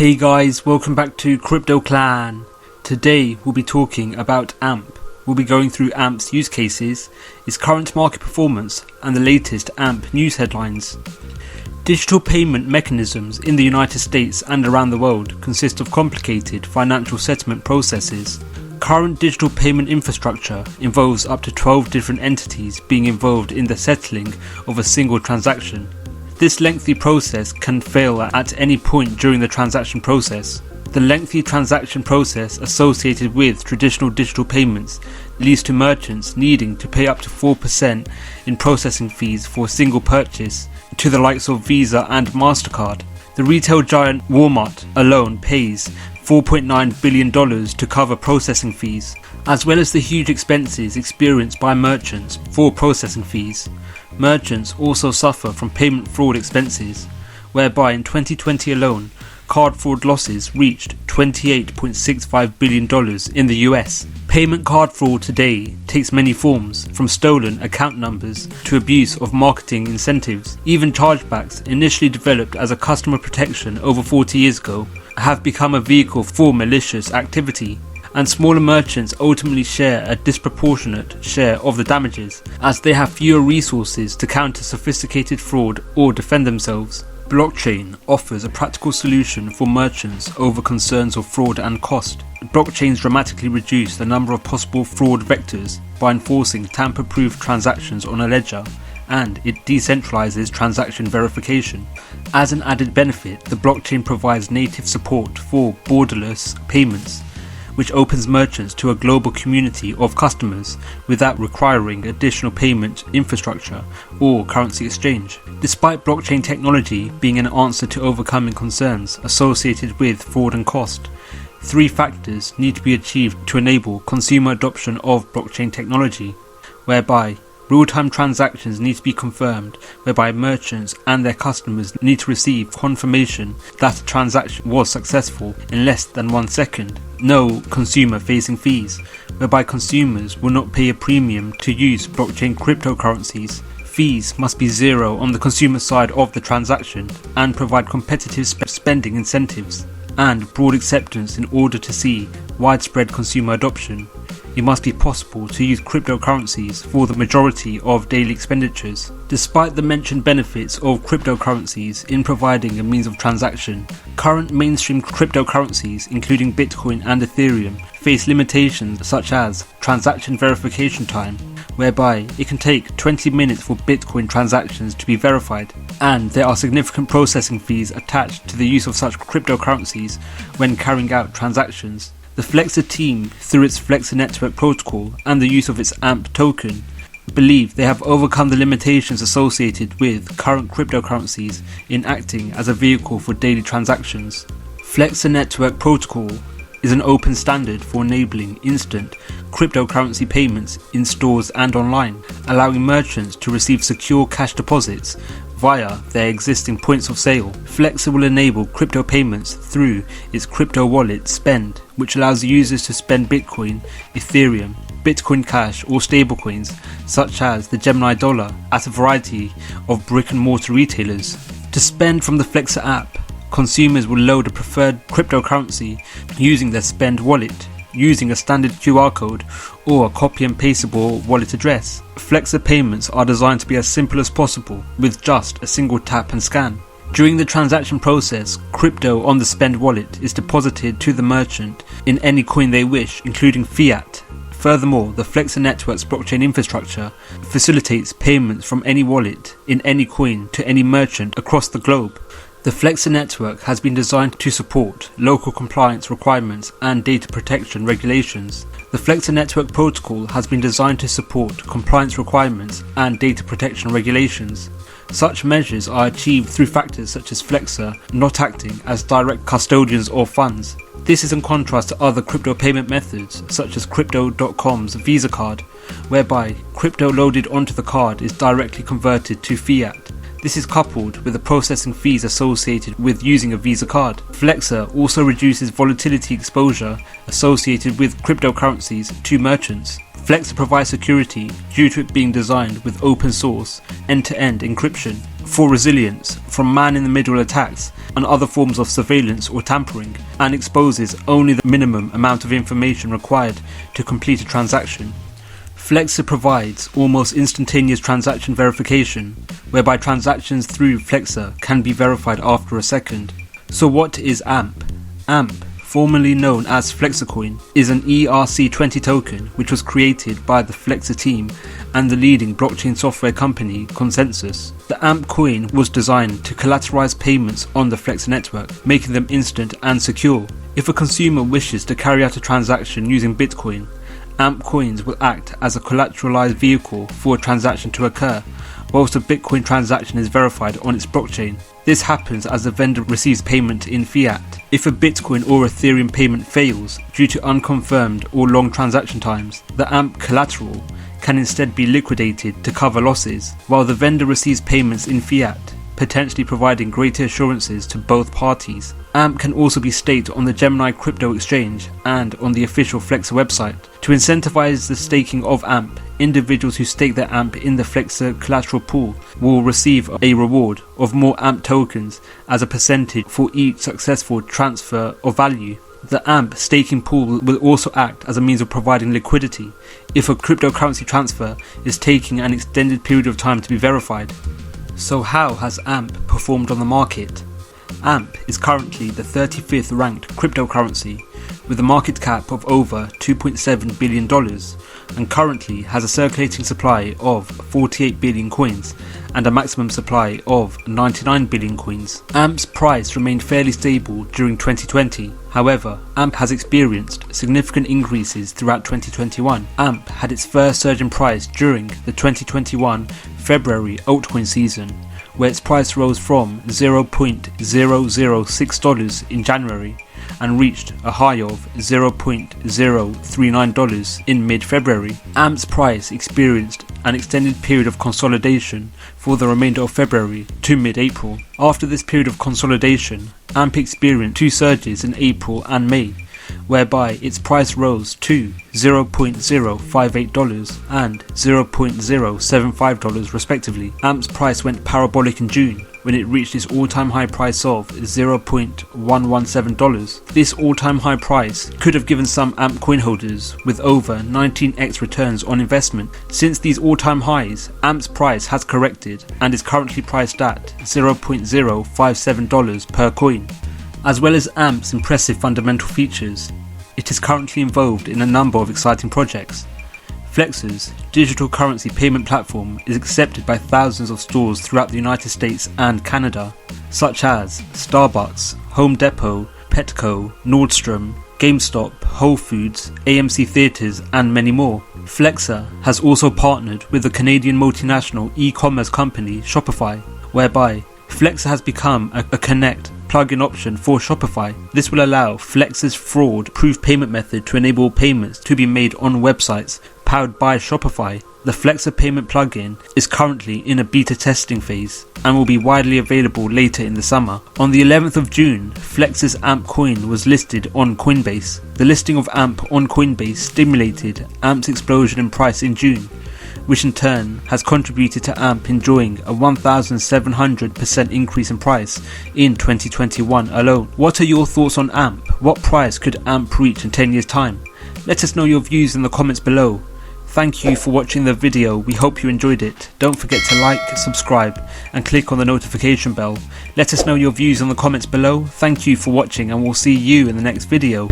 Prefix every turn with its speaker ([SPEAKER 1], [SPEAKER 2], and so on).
[SPEAKER 1] Hey guys, welcome back to Crypto Clan. Today we'll be talking about AMP. We'll be going through AMP's use cases, its current market performance, and the latest AMP news headlines. Digital payment mechanisms in the United States and around the world consist of complicated financial settlement processes. Current digital payment infrastructure involves up to 12 different entities being involved in the settling of a single transaction. This lengthy process can fail at any point during the transaction process. The lengthy transaction process associated with traditional digital payments leads to merchants needing to pay up to 4% in processing fees for a single purchase to the likes of Visa and MasterCard. The retail giant Walmart alone pays $4.9 billion to cover processing fees, as well as the huge expenses experienced by merchants for processing fees. Merchants also suffer from payment fraud expenses, whereby in 2020 alone, card fraud losses reached $28.65 billion in the US. Payment card fraud today takes many forms, from stolen account numbers to abuse of marketing incentives. Even chargebacks, initially developed as a customer protection over 40 years ago, have become a vehicle for malicious activity. And smaller merchants ultimately share a disproportionate share of the damages, as they have fewer resources to counter sophisticated fraud or defend themselves. Blockchain offers a practical solution for merchants over concerns of fraud and cost. Blockchains dramatically reduce the number of possible fraud vectors by enforcing tamper-proof transactions on a ledger, and it decentralizes transaction verification. As an added benefit, the blockchain provides native support for borderless payments, which opens merchants to a global community of customers without requiring additional payment infrastructure or currency exchange. Despite blockchain technology being an answer to overcoming concerns associated with fraud and cost, three factors need to be achieved to enable consumer adoption of blockchain technology, whereby real-time transactions need to be confirmed, whereby merchants and their customers need to receive confirmation that a transaction was successful in less than 1 second. No consumer-facing fees, whereby consumers will not pay a premium to use blockchain cryptocurrencies. Fees must be zero on the consumer side of the transaction and provide competitive spending incentives and broad acceptance in order to see widespread consumer adoption. It must be possible to use cryptocurrencies for the majority of daily expenditures. Despite the mentioned benefits of cryptocurrencies in providing a means of transaction, current mainstream cryptocurrencies, including Bitcoin and Ethereum, face limitations such as transaction verification time, whereby it can take 20 minutes for Bitcoin transactions to be verified, and there are significant processing fees attached to the use of such cryptocurrencies when carrying out transactions. The Flexa team, through its Flexa network protocol and the use of its AMP token, believe they have overcome the limitations associated with current cryptocurrencies in acting as a vehicle for daily transactions. Flexa network protocol is an open standard for enabling instant cryptocurrency payments in stores and online, allowing merchants to receive secure cash deposits via their existing points of sale. Flexa will enable crypto payments through its crypto wallet Spend, which allows users to spend Bitcoin, Ethereum, Bitcoin Cash or stablecoins such as the Gemini Dollar at a variety of brick and mortar retailers. To spend from the Flexa app, consumers will load a preferred cryptocurrency using their Spend wallet, using a standard QR code or a copy and pasteable wallet address. Flexa payments are designed to be as simple as possible with just a single tap and scan. During the transaction process, crypto on the Spend wallet is deposited to the merchant in any coin they wish, including fiat. Furthermore, the Flexa network's blockchain infrastructure facilitates payments from any wallet in any coin to any merchant across the globe. The Flexa network has been designed to support local compliance requirements and data protection regulations. The Flexa network protocol has been designed to support compliance requirements and data protection regulations. Such measures are achieved through factors such as Flexa not acting as direct custodians of funds. This is in contrast to other crypto payment methods such as Crypto.com's Visa card, whereby crypto loaded onto the card is directly converted to fiat. This is coupled with the processing fees associated with using a Visa card. Flexa also reduces volatility exposure associated with cryptocurrencies to merchants. Flexa provides security due to it being designed with open source, end-to-end encryption. for resilience from man-in-the-middle attacks and other forms of surveillance or tampering, and exposes only the minimum amount of information required to complete a transaction. Flexa provides almost instantaneous transaction verification, whereby transactions through Flexa can be verified after a second. So what is AMP? AMP, formerly known as FlexaCoin, is an ERC20 token which was created by the Flexa team and the leading blockchain software company Consensus. The AMP coin was designed to collateralize payments on the Flexa network, making them instant and secure. If a consumer wishes to carry out a transaction using Bitcoin, AMP coins will act as a collateralized vehicle for a transaction to occur, whilst a Bitcoin transaction is verified on its blockchain. This happens as the vendor receives payment in fiat. If a Bitcoin or Ethereum payment fails due to unconfirmed or long transaction times, the AMP collateral can instead be liquidated to cover losses, while the vendor receives payments in fiat, potentially providing greater assurances to both parties. AMP can also be staked on the Gemini crypto exchange and on the official Flexa website. To incentivize the staking of AMP, individuals who stake their AMP in the Flexa collateral pool will receive a reward of more AMP tokens as a percentage for each successful transfer of value. The AMP staking pool will also act as a means of providing liquidity if a cryptocurrency transfer is taking an extended period of time to be verified. So how has AMP performed on the market? AMP is currently the 35th ranked cryptocurrency with a market cap of over $2.7 billion and currently has a circulating supply of 48 billion coins and a maximum supply of 99 billion coins. AMP's price remained fairly stable during 2020. However, AMP has experienced significant increases throughout 2021. AMP had its first surge in price during the 2021 February altcoin season, where its price rose from $0.006 in January and reached a high of $0.039 in mid-February. AMP's price experienced an extended period of consolidation for the remainder of February to mid-April. After this period of consolidation, AMP experienced two surges in April and May, whereby its price rose to $0.058 and $0.075 respectively. AMP's price went parabolic in June when it reached its all-time high price of $0.117. This all-time high price could have given some AMP coin holders with over 19x returns on investment. Since these all-time highs, AMP's price has corrected and is currently priced at $0.057 per coin. As well as AMP's impressive fundamental features, it is currently involved in a number of exciting projects. Flexa's digital currency payment platform is accepted by thousands of stores throughout the United States and Canada, such as Starbucks, Home Depot, Petco, Nordstrom, GameStop, Whole Foods, AMC Theatres and many more. Flexa has also partnered with the Canadian multinational e-commerce company Shopify, whereby Flexa has become a Connect plug-in option for Shopify. This will allow Flexa's fraud-proof payment method to enable payments to be made on websites powered by Shopify. The Flexa payment plugin is currently in a beta testing phase and will be widely available later in the summer. On the 11th of June, Flexa's AMP coin was listed on Coinbase. The listing of AMP on Coinbase stimulated AMP's explosion in price in June, which in turn has contributed to AMP enjoying a 1,700% increase in price in 2021 alone. What are your thoughts on AMP? What price could AMP reach in 10 years' time? Let us know your views in the comments below. Thank you for watching the video. We hope you enjoyed it. Don't forget to like, subscribe and click on the notification bell. Let us know your views in the comments below. Thank you for watching and we'll see you in the next video.